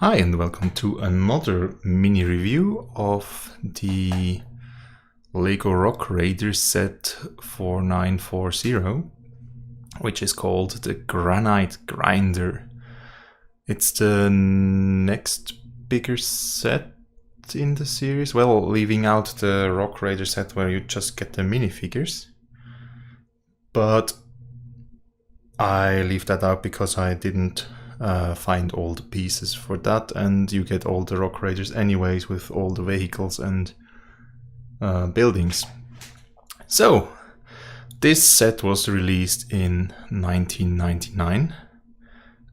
Hi and welcome to another mini review of the Lego Rock Raider set 4940, which is called the Granite Grinder. It's the next bigger set in the series, well, leaving out the Rock Raider set where you just get the minifigures. But I leave that out because I didn't find all the pieces for that, and you get all the Rock Raiders anyways with all the vehicles and buildings. So this set was released in 1999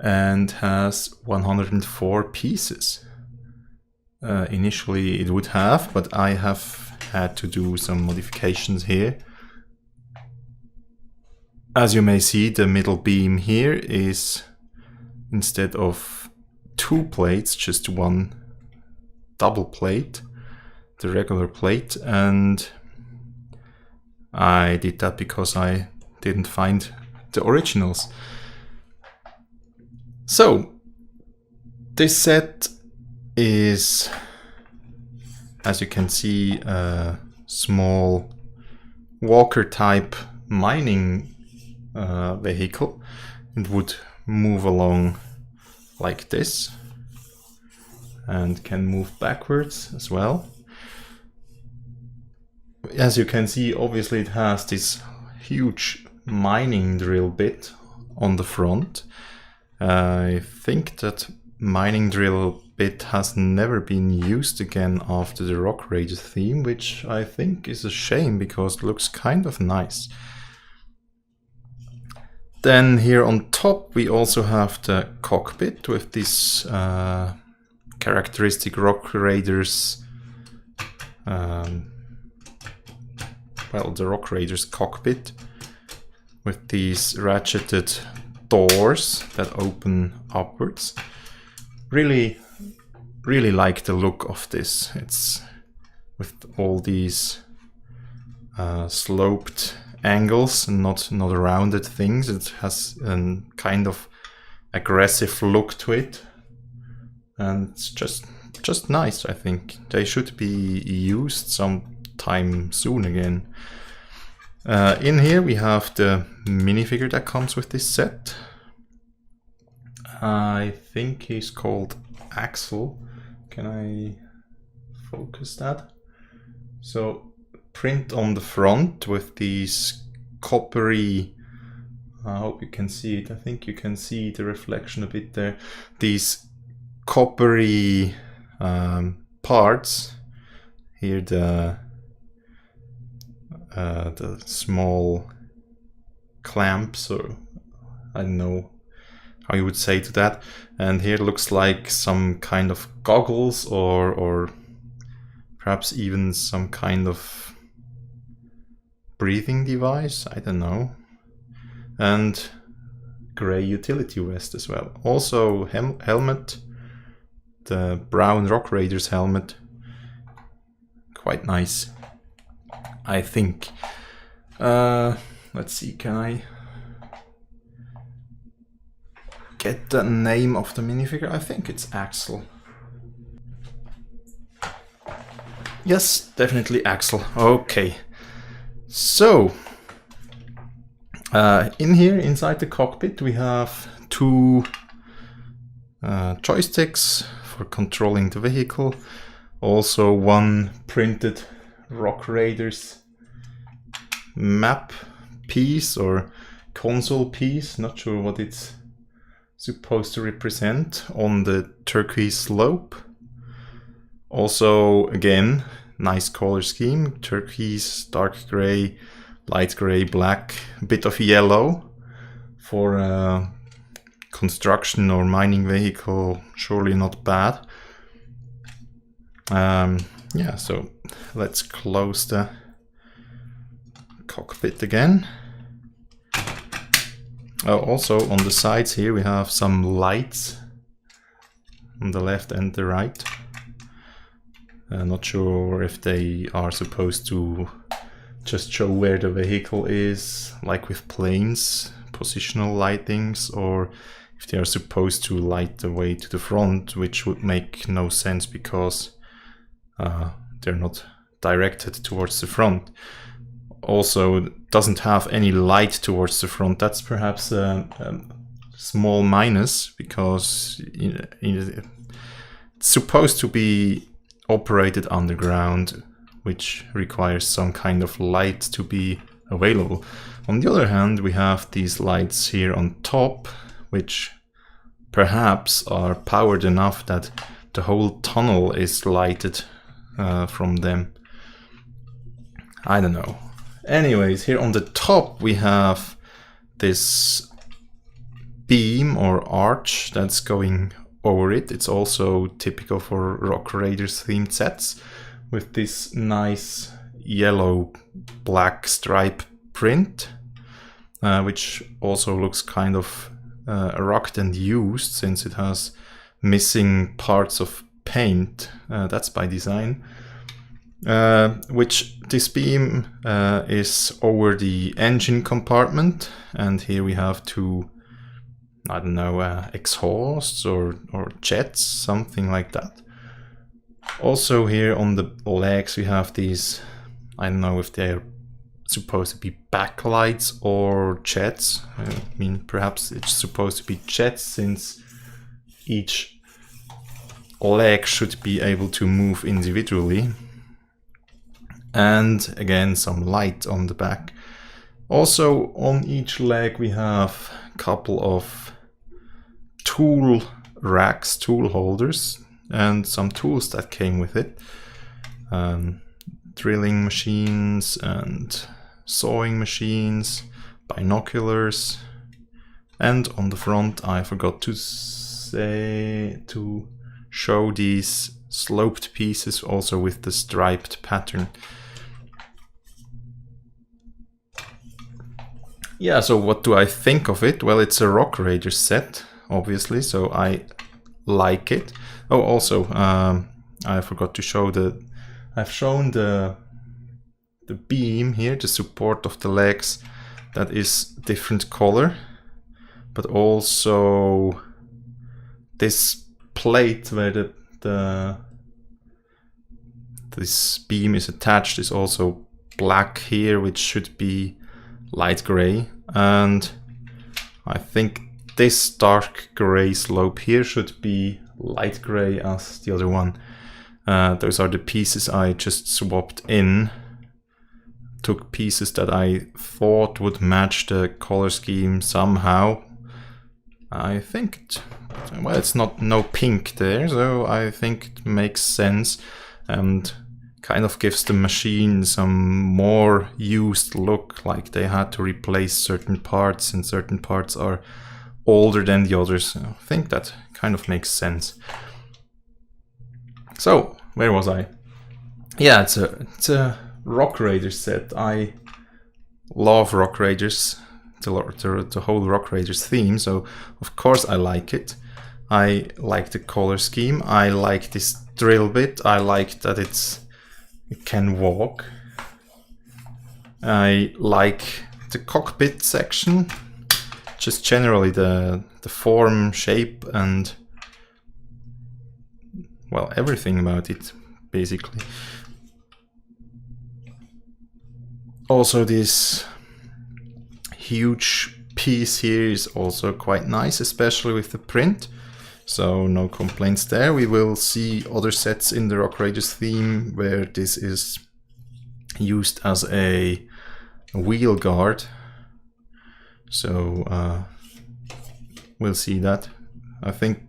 and has 104 pieces. Initially it would have, but I have had to do some modifications here. As you may see, the middle beam here is, instead of 2 plates, just one double plate, the regular plate, and I did that because I didn't find the originals. So this set is, as you can see, a small walker type mining vehicle. It would move along like this and can move backwards as well. As you can see, obviously it has this huge mining drill bit on the front. I think that mining drill bit has never been used again after the Rock Raider theme, which I think is a shame because it looks kind of nice. Then here on top we also have the cockpit with this characteristic Rock Raiders, the Rock Raiders cockpit with these ratcheted doors that open upwards. Really like the look of this. It's with all these sloped angles and not rounded things. It has a kind of aggressive look to it, and it's just nice. I think they should be used sometime soon again. In here we have the minifigure that comes with this set. I think he's called Axel. Can I focus that? So print on the front with these coppery, I hope you can see it, I think you can see the reflection a bit there, these coppery parts here, the small clamps, or I don't know how you would say to that, and here looks like some kind of goggles or perhaps even some kind of breathing device, I don't know, and grey utility vest as well. Also helmet, the brown Rock Raiders helmet, quite nice, I think. Let's see, can I get the name of the minifigure? I think it's Axel. Yes, definitely Axel. Okay. So, in here, inside the cockpit, we have 2 joysticks for controlling the vehicle. Also 1 printed Rock Raiders map piece or console piece, not sure what it's supposed to represent, on the turquoise slope. Also, again, nice color scheme, turquoise, dark gray, light gray, black, a bit of yellow for a construction or mining vehicle, surely not bad. Yeah, so let's close the cockpit again. Also on the sides here we have some lights on the left and the right. Not sure if they are supposed to just show where the vehicle is, like with planes, positional lightings, or if they are supposed to light the way to the front, which would make no sense because they're not directed towards the front. Also, doesn't have any light towards the front. That's perhaps a small minus, because it's supposed to be operated underground, which requires some kind of light to be available. On the other hand, we have these lights here on top, which perhaps are powered enough that the whole tunnel is lighted from them. I don't know. Anyways, here on the top we have this beam or arch that's going over it. It's also typical for Rock Raiders themed sets, with this nice yellow black stripe print, which also looks kind of rugged and used since it has missing parts of paint. That's by design. Which this beam is over the engine compartment, and here we have two, I don't know, exhausts or jets, something like that. Also here on the legs we have these, I don't know if they're supposed to be backlights or jets. I mean, perhaps it's supposed to be jets, since each leg should be able to move individually. And again, some light on the back. Also on each leg we have a couple of tool racks, tool holders, and some tools that came with it. Drilling machines and sawing machines, binoculars, and on the front I forgot to show these sloped pieces also with the striped pattern. Yeah, so what do I think of it? Well, it's a Rock Raiders set, obviously, so I like it. Oh, also, I forgot to show I've shown the beam here, the support of the legs, that is different color, but also this plate where this beam is attached is also black here, which should be light gray, and I think this dark gray slope here should be light gray as the other one. Those are the pieces I just swapped in. Took pieces that I thought would match the color scheme somehow. I think well, it's no pink there, so I think it makes sense and kind of gives the machine some more used look, like they had to replace certain parts and certain parts are older than the others. I think that kind of makes sense. So, where was I? Yeah, it's a Rock Raiders set. I love Rock Raiders, the whole Rock Raiders theme, so of course I like it. I like the color scheme, I like this drill bit, I like that it can walk. I like the cockpit section, just generally the form, shape, and well, everything about it basically. Also, this huge piece here is also quite nice, especially with the print, so no complaints there. We will see other sets in the Rock Raiders theme where this is used as a wheel guard, so we'll see that. I think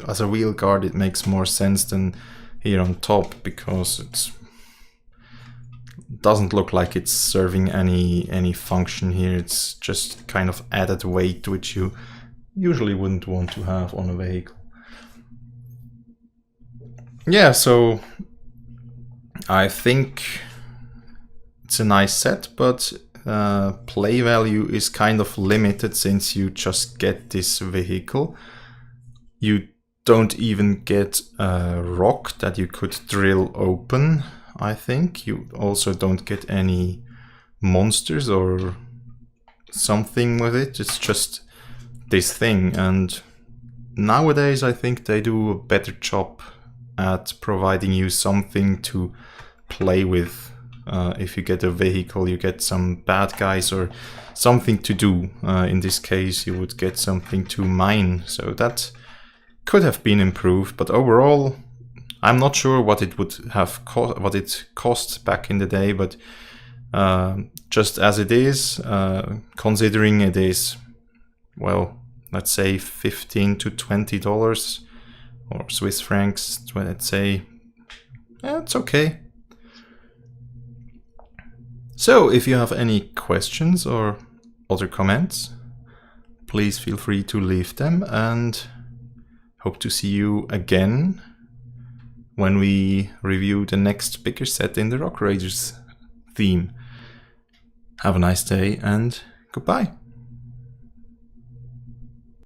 as a wheel guard it makes more sense than here on top, because it doesn't look like it's serving any function here. It's just kind of added weight, which you usually wouldn't want to have on a vehicle. Yeah, so I think it's a nice set, but play value is kind of limited since you just get this vehicle. You don't even get a rock that you could drill open, I think. You also don't get any monsters or something with it. It's just this thing, and nowadays I think they do a better job at providing you something to play with. If you get a vehicle, you get some bad guys or something to do. In this case, you would get something to mine. So that could have been improved, but overall, I'm not sure what it would have what it cost back in the day. But just as it is, considering it is, well, let's say $15 to $20 or Swiss francs, let's say, it's okay. So if you have any questions or other comments, please feel free to leave them, and hope to see you again when we review the next bigger set in the Rock Raiders theme. Have a nice day and goodbye.